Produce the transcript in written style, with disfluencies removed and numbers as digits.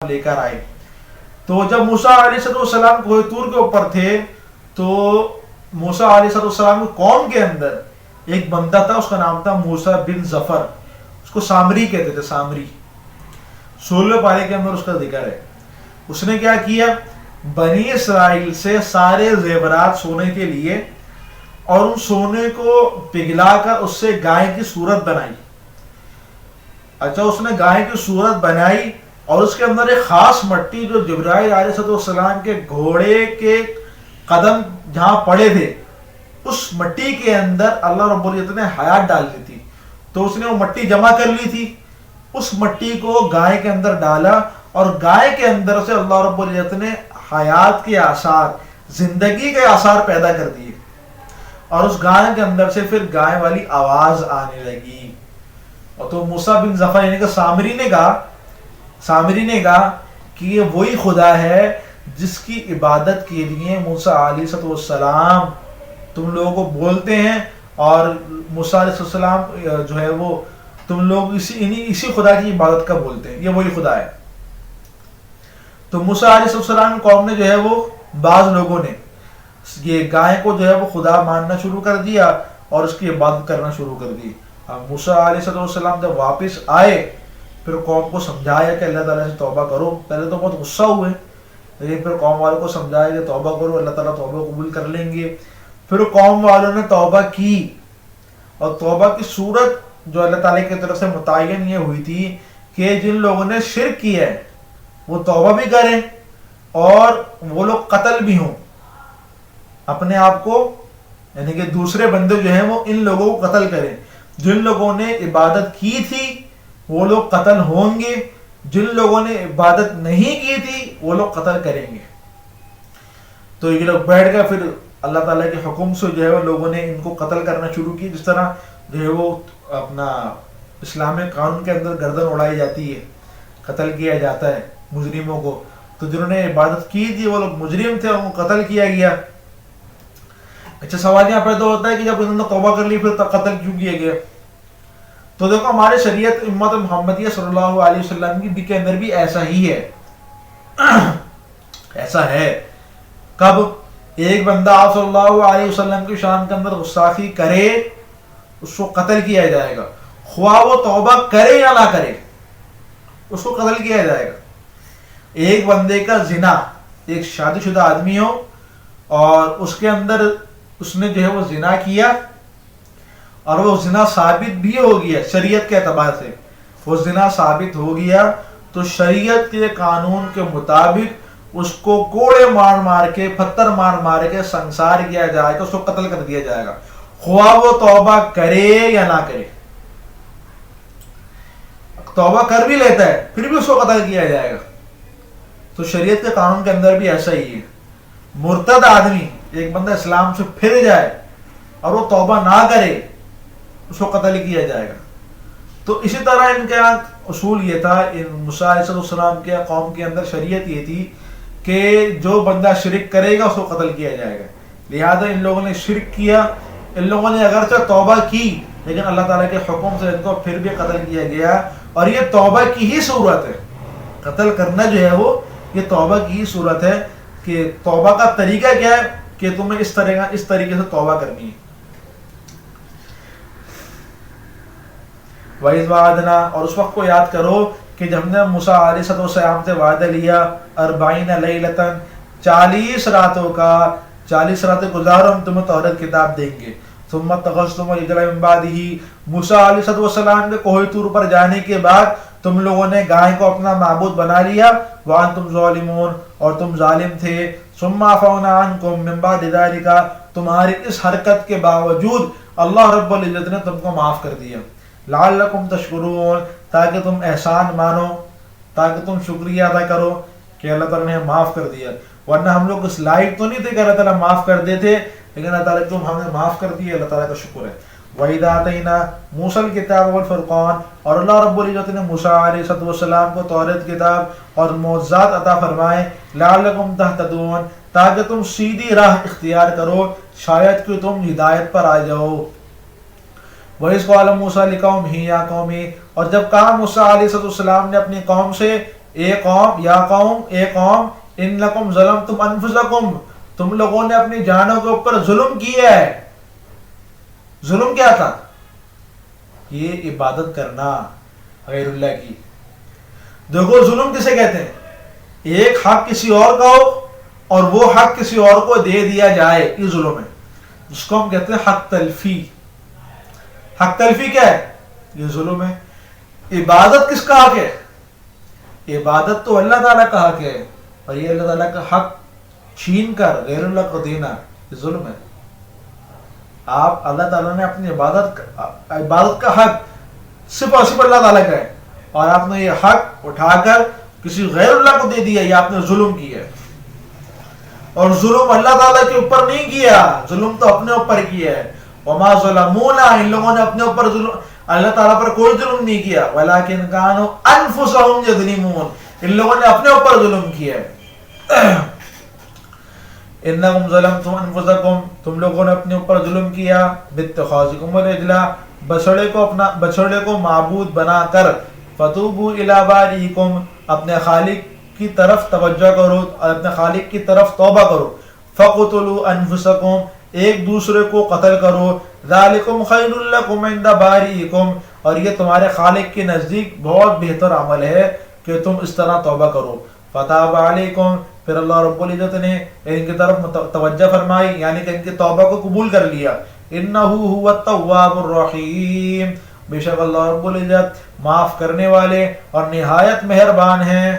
لے کر آئے. تو جب موسیٰ علیہ السلام کوہ طور کے اوپر تھے تو موسیٰ علیہ السلام کی قوم کے اندر ایک بندہ تھا، اس کا نام تھا موسیٰ بن ظفر، اس کو سامری کہتے تھے. سامری 16 پارے کے اندر اس کا ذکر ہے. اس نے کیا کیا، بنی اسرائیل سے سارے زیورات سونے کے لیے اور ان سونے کو پگھلا کر اس سے گائے کی صورت بنائی. اچھا، اس نے گائے کی صورت بنائی اور اس کے اندر ایک خاص مٹی جو جبرائیل علیہ السلام کے گھوڑے کے قدم جہاں پڑے تھے اس مٹی کے اندر اللہ رب العزت نے حیات ڈال دی تھی. تو اس نے وہ مٹی جمع کر لی تھی، اس مٹی کو گائے کے اندر ڈالا اور گائے کے اندر سے اللہ رب العزت نے حیات کے آثار، زندگی کے آثار پیدا کر دیے اور اس گائے کے اندر سے پھر گائے والی آواز آنے لگی. اور تو موسیٰ بن ظفر یعنی کہ سامری نے کہا کہ یہ وہی خدا ہے جس کی عبادت کے لیے موسیٰ علیہ السلام تم لوگوں کو بولتے ہیں، اور موسیٰ علیہ السلام جو ہے وہ تم لوگ اسی خدا کی عبادت کا بولتے ہیں، یہ وہی خدا ہے. تو موسیٰ علیہ السلام قوم نے جو ہے وہ بعض لوگوں نے یہ گائے کو جو ہے وہ خدا ماننا شروع کر دیا اور اس کی عبادت کرنا شروع کر دی. موسیٰ علیہ السلام جب واپس آئے پھر قوم کو سمجھایا کہ اللہ تعالیٰ سے توبہ کرو. پہلے تو بہت غصہ ہوئے، لیکن پھر قوم والوں کو سمجھایا کہ توبہ کرو، اللہ تعالیٰ توبہ قبول کر لیں گے. پھر قوم والوں نے توبہ کی اور توبہ کی صورت جو اللہ تعالیٰ کی طرف سے متعین یہ ہوئی تھی کہ جن لوگوں نے شرک کیا ہے وہ توبہ بھی کریں اور وہ لوگ قتل بھی ہوں اپنے آپ کو، یعنی کہ دوسرے بندے جو ہیں وہ ان لوگوں کو قتل کریں. جن لوگوں نے عبادت کی تھی وہ لوگ قتل ہوں گے، جن لوگوں نے عبادت نہیں کی تھی وہ لوگ قتل کریں گے. تو یہ لوگ بیٹھ گئے، پھر اللہ تعالیٰ کے حکم سے جو ہے وہ لوگوں نے ان کو قتل کرنا شروع کی. جس طرح جو ہے وہ اپنا اسلامی قانون کے اندر گردن اڑائی جاتی ہے، قتل کیا جاتا ہے مجرموں کو. تو جنہوں نے عبادت کی تھی وہ لوگ مجرم تھے، ان کو قتل کیا گیا. اچھا، سوال یہاں پیدا ہوتا ہے کہ جب انہوں نے توبہ کر لی پھر قتل کیوں کیا گیا؟ تو دیکھو ہمارے شریعت امت محمدیہ صلی اللہ علیہ وسلم کی کے اندر بھی ایسا ہی ہے. ایسا ہے کب ایک بندہ آپ صلی اللہ علیہ وسلم کی شان کے اندر گستاخی کرے اس کو قتل کیا جائے گا، خواہ وہ توبہ کرے یا نہ کرے اس کو قتل کیا جائے گا. ایک بندے کا زنا، ایک شادی شدہ آدمی ہو اور اس کے اندر اس نے جو ہے وہ زنا کیا اور وہ زنا ثابت بھی ہو گیا، شریعت کے اعتبار سے وہ زنا ثابت ہو گیا تو شریعت کے قانون کے مطابق اس کو کوڑے مار مار کے، پتھر مار مار کے سنسار کیا جائے گا، اس کو قتل کر دیا جائے گا، خواہ وہ توبہ کرے یا نہ کرے. توبہ کر بھی لیتا ہے پھر بھی اس کو قتل کیا جائے گا. تو شریعت کے قانون کے اندر بھی ایسا ہی ہے. مرتد آدمی، ایک بندہ اسلام سے پھر جائے اور وہ توبہ نہ کرے اس کو قتل کیا جائے گا. تو اسی طرح ان کا اصول یہ تھا، موسیٰ علیہ السلام کے قوم کے اندر شریعت یہ تھی کہ جو بندہ شرک کرے گا اس کو قتل کیا جائے گا. لہذا ان لوگوں نے شرک کیا، ان لوگوں نے اگرچہ توبہ کی لیکن اللہ تعالیٰ کے حکم سے ان کو پھر بھی قتل کیا گیا. اور یہ توبہ کی ہی صورت ہے، قتل کرنا جو ہے وہ یہ توبہ کی ہی صورت ہے. کہ توبہ کا طریقہ کیا ہے کہ تمہیں اس طریقے سے توبہ کرنی ہے. وَإِذْ وَعَدْنَا، اور اس وقت کو یاد کرو کہ جب ہم نے موسیٰ علیہ السلام سے وعدہ لیا 40 لیلۃ، 40 راتوں کا، 40 راتیں گزارو ہم تمہیں تورات کتاب دیں گے. ثم اتخذتم العجل من بعدہ، موسیٰ علیہ السلام کے کوہ طور پر جانے کے بعد تم لوگوں نے گائے کو اپنا معبود بنا لیا. وانتم ظالمون، اور تم ظالم تھے. ثم عفونا عنکم من بعد ذلک، تمہاری اس حرکت کے باوجود اللہ رب العزت نے تم کو معاف کر دیا. لعلکم تشکرون، تاکہ تم احسان مانو، تاکہ تم شکریہ ادا کرو کہ اللہ تعالیٰ نے معاف کر دیا. ورنہ ہم لوگ اس لائق تو نہیں تھے کہ اللہ تعالیٰ معاف کر دیتے، لیکن اللہ تعالیٰ تم ہم نے معاف کر دیا، اللہ تعالیٰ کا شکر ہے. وَإِذْ آتَيْنَا مُوسَى الْكِتَابَ وَالْفُرْقَانَ، اور اللہ رب العزت نے موسیٰ علیہ السلام کو تورات کتاب اور معجزات عطا فرمائے. لعلکم تہتدون، تاکہ تم سیدھی راہ اختیار کرو، شاید کہ تم ہدایت پر آ جاؤ. وَإِذْ قَالَ مُوسَىٰ لِقَوْمِهِ يَا قَوْمِ، اور جب کہا موسیٰ علیہ السلام نے اپنی قوم سے اے قوم یا قوم اے قوم انکم ظلمتم انفسکم تم لوگوں نے اپنی جانوں کے اوپر ظلم کیا ہے. ظلم کیا تھا؟ یہ عبادت کرنا غیر اللہ کی. دیکھو ظلم کسے کہتے ہیں؟ ایک حق کسی اور کا ہو اور وہ حق کسی اور کو دے دیا جائے، یہ ظلم ہے، جس کو ہم کہتے ہیں حق تلفی. حق تلفی کیا ہے؟ یہ ظلم ہے. عبادت کس کا حق ہے؟ عبادت تو اللہ تعالیٰ کا حق ہے، اور یہ اللہ تعالیٰ کا حق چھین کر غیر اللہ کو دینا یہ ظلم ہے. آپ اللہ تعالیٰ نے اپنی عبادت کا حق صرف اور صرف اللہ تعالیٰ کا ہے، اور آپ نے یہ حق اٹھا کر کسی غیر اللہ کو دے دیا، یہ آپ نے ظلم کیا. اور ظلم اللہ تعالیٰ کے اوپر نہیں کیا، ظلم تو اپنے اوپر کیا ہے. وما ظلمونا ان لوگوں نے اپنے اوپر ظلم، اللہ تعالیٰ پر کوئی ظلم نہیں کیا. ولکن کانوا انفسهم یظلمون ان لوگوں نے اپنے اوپر ظلم کیا ہے. انکم ظلمتم انفسکم تم لوگوں نے اپنے اوپر ظلم کیا. باتخاذکم العجل بچڑے کو معبود بنا کر. فتوبوا الی باریکم اپنے خالق کی طرف توجہ کرو اور اپنے خالق کی طرف توبہ کرو. فقتلوا انفسکم ایک دوسرے کو قتل کرو. ذالکم خیر لکم عند باریکم اور یہ تمہارے خالق کے نزدیک بہت بہتر عمل ہے کہ تم اس طرح توبہ کرو. فتاب علیکم پھر اللہ رب العزت نے ان کی طرف توجہ فرمائی، یعنی کہ ان کی توبہ کو قبول کر لیا. انہ هو التواب الرحیم بے شک اللہ رب العزت معاف کرنے والے اور نہایت مہربان ہیں.